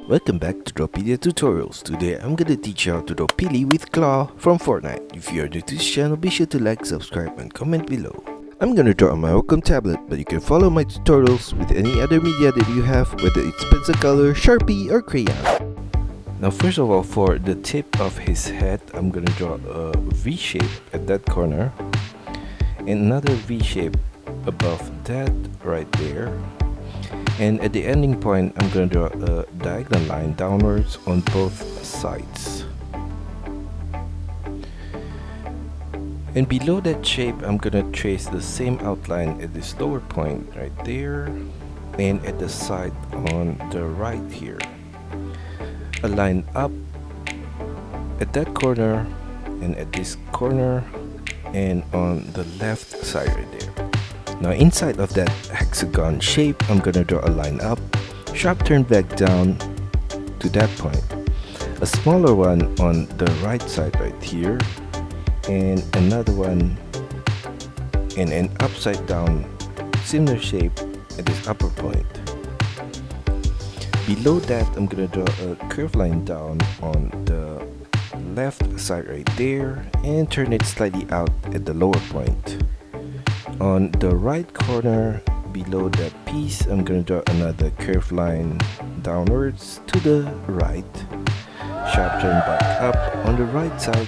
Welcome back to DRAWPEDIA Tutorials. Today I'm gonna teach you how to draw PEELY with claw from Fortnite. If you are new to this channel, be sure to like, subscribe and comment below. I'm gonna draw on my Wacom tablet, but you can follow my tutorials with any other media that you have, whether it's pencil color, Sharpie or crayon. Now first of all, for the tip of his head, I'm gonna draw a V shape at that corner and another V shape above that right there. And at the ending point, I'm going to draw a diagonal line downwards on both sides. And below that shape, I'm going to trace the same outline at this lower point right there and at the side on the right here. A line up at that corner and at this corner and on the left side right there. Now inside of that hexagon shape, I'm gonna draw a line up, sharp turn back down to that point. A smaller one on the right side right here, and another one in an upside down similar shape at this upper point. Below that, I'm gonna draw a curved line down on the left side right there and turn it slightly out at the lower point. On the right corner below that piece, I'm going to draw another curved line downwards to the right, sharp turn back up on the right side,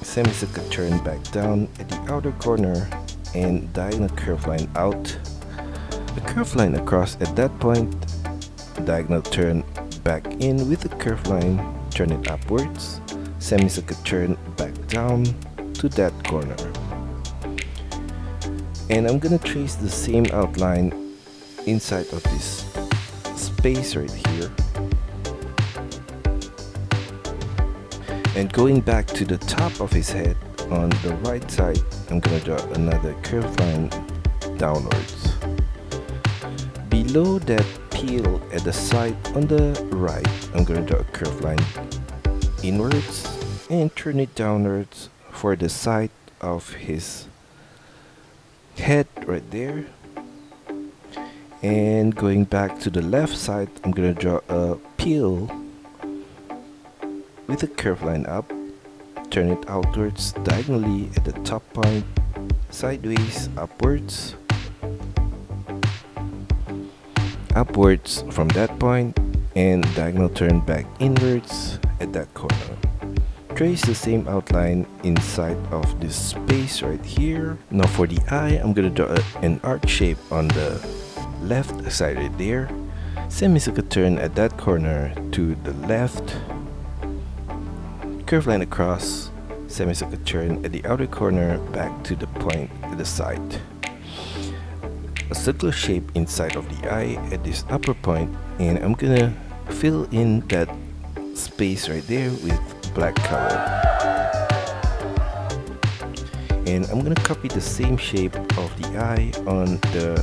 semicircle turn back down at the outer corner, and diagonal curved line out, a curved line across at that point, diagonal turn back in with a curved line, turn it upwards, semicircle turn back down to that corner. And I'm gonna trace the same outline inside of this space right here. And going back to the top of his head on the right side, I'm gonna draw another curved line downwards. Below that peel at the side on the right, I'm gonna draw a curved line inwards and turn it downwards for the side of his head right there. And going back to the left side, I'm gonna draw a peel with a curved line up, turn it outwards diagonally at the top point, sideways upwards from that point, and diagonal turn back inwards at that corner. Trace the same outline inside of this space right here. Now for the eye, I'm gonna draw an arc shape on the left side right there. Semicircle turn at that corner to the left. Curved line across, semicircle turn at the outer corner back to the point at the side. A circular shape inside of the eye at this upper point, and I'm gonna fill in that space right there with black color. And I'm gonna copy the same shape of the eye on the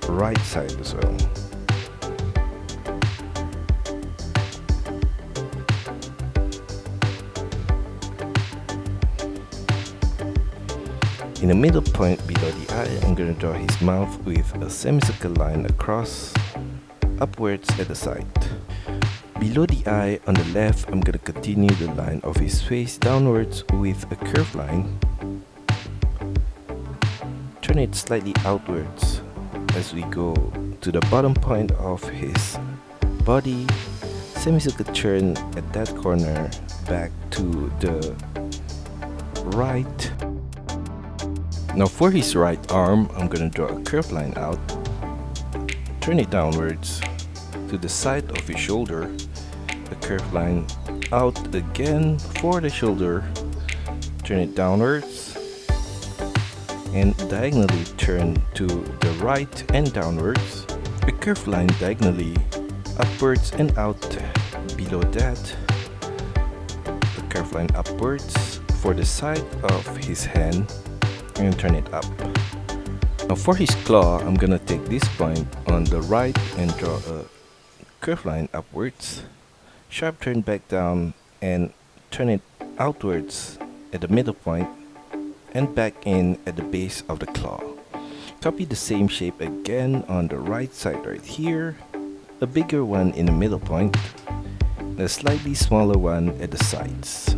right side as well. In the middle point below the eye, I'm gonna draw his mouth with a semicircle line across, upwards at the side. Below the eye on the left, I'm gonna continue the line of his face downwards with a curved line. Turn it slightly outwards as we go to the bottom point of his body. Semicircle turn at that corner back to the right. Now for his right arm, I'm gonna draw a curved line out. Turn it downwards to the side of his shoulder, a curved line out again for the shoulder, turn it downwards and diagonally turn to the right and downwards, a curved line diagonally upwards and out. Below that, a curved line upwards for the side of his hand and turn it up. Now for his claw, I'm gonna take this point on the right and draw a curved line upwards, sharp turn back down and turn it outwards at the middle point and back in at the base of the claw. Copy the same shape again on the right side right here, a bigger one in the middle point, and a slightly smaller one at the sides.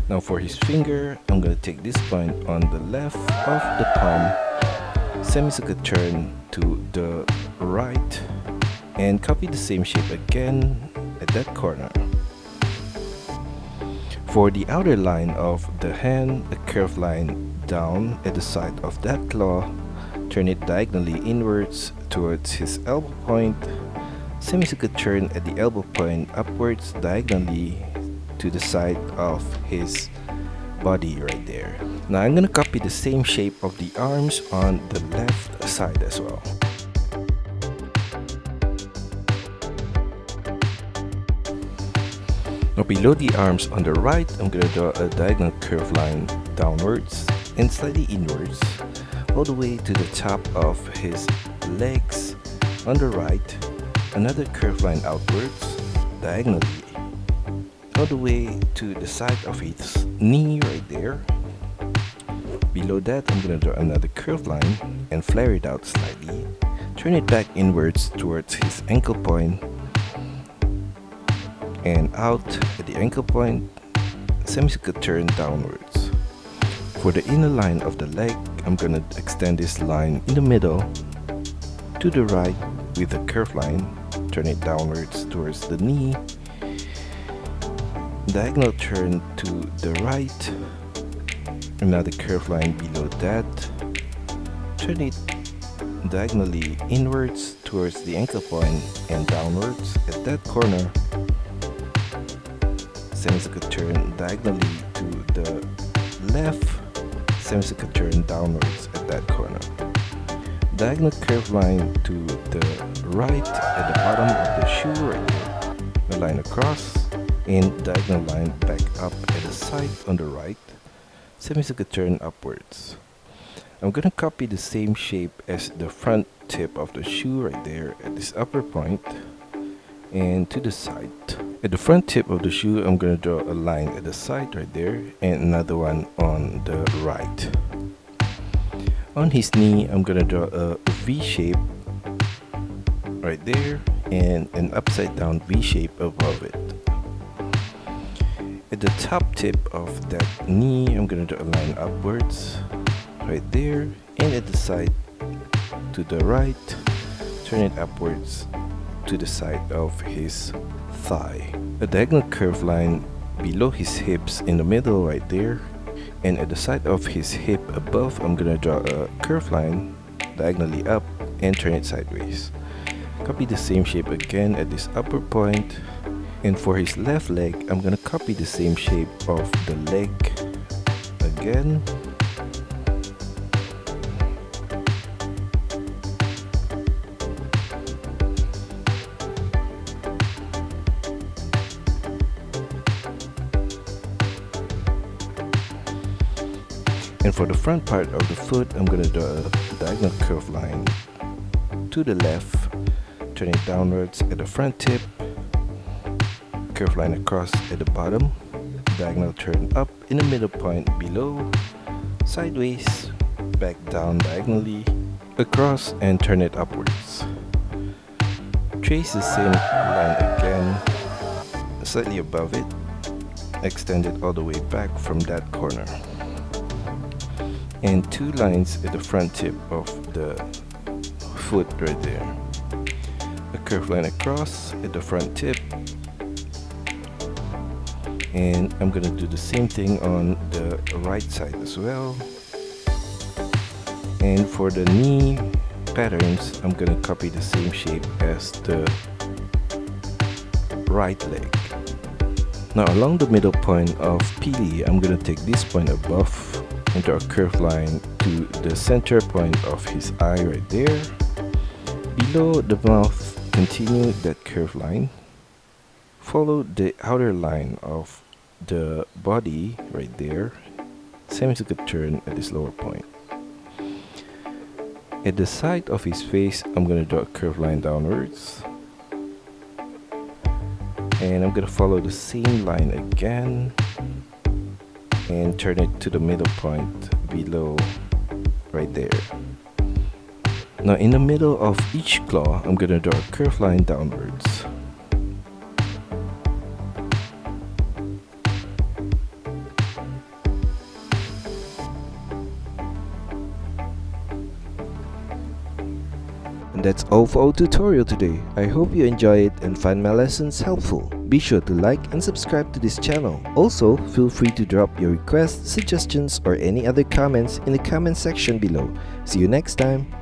Now for his finger, I'm going to take this point on the left of the palm, semicircular turn to the right, and copy the same shape again at that corner. For the outer line of the hand, a curved line down at the side of that claw, turn it diagonally inwards towards his elbow point, semicircular turn at the elbow point upwards diagonally to the side of his body right there. Now I'm gonna copy the same shape of the arms on the left side as well. Now below the arms on the right, I'm gonna draw a diagonal curved line downwards and slightly inwards, all the way to the top of his legs on the right, another curved line outwards, diagonally, all the way to the side of his knee right there. Below that, I'm gonna draw another curved line and flare it out slightly, turn it back inwards towards his ankle point, and out at the ankle point, semicircular turn downwards. For the inner line of the leg, I'm gonna extend this line in the middle to the right with a curved line, turn it downwards towards the knee, diagonal turn to the right, another curved line below that, turn it diagonally inwards towards the ankle point and downwards at that corner, semicircular turn diagonally to the left, semicircular turn downwards at that corner, diagonal curved line to the right at the bottom of the shoe right there, a line across, and diagonal line back up at the side on the right, semicircular turn upwards. I'm gonna copy the same shape as the front tip of the shoe right there at this upper point and to the side. At the front tip of the shoe, I'm gonna draw a line at the side right there and another one on the right. On his knee, I'm gonna draw a V shape right there and an upside down V shape above it. At the top tip of that knee, I'm gonna draw a line upwards right there, and at the side to the right, turn it upwards to the side of his thigh. A diagonal curved line below his hips in the middle right there, and at the side of his hip above, I'm gonna draw a curved line diagonally up and turn it sideways. Copy the same shape again at this upper point. And for his left leg, I'm gonna copy the same shape of the leg again. And for the front part of the foot, I'm gonna draw a diagonal curved line to the left, turn it downwards at the front tip, curved line across at the bottom, diagonal turn up in the middle point below, sideways, back down diagonally, across and turn it upwards. Trace the same line again, slightly above it, extend it all the way back from that corner. And two lines at the front tip of the foot right there. A curved line across at the front tip, and I'm gonna do the same thing on the right side as well. And for the knee patterns, I'm gonna copy the same shape as the right leg. Now along the middle point of PEELY, I'm gonna take this point above and draw a curved line to the center point of his eye right there. Below the mouth, continue that curved line. Follow the outer line of the body right there, semicircular turn at this lower point. At the side of his face, I'm going to draw a curved line downwards, and I'm going to follow the same line again and turn it to the middle point below right there. Now in the middle of each claw, I'm gonna draw a curved line downwards. And that's all for our tutorial today. I hope you enjoy it and find my lessons helpful. Be sure to like and subscribe to this channel. Also, feel free to drop your requests, suggestions, or any other comments in the comment section below. See you next time!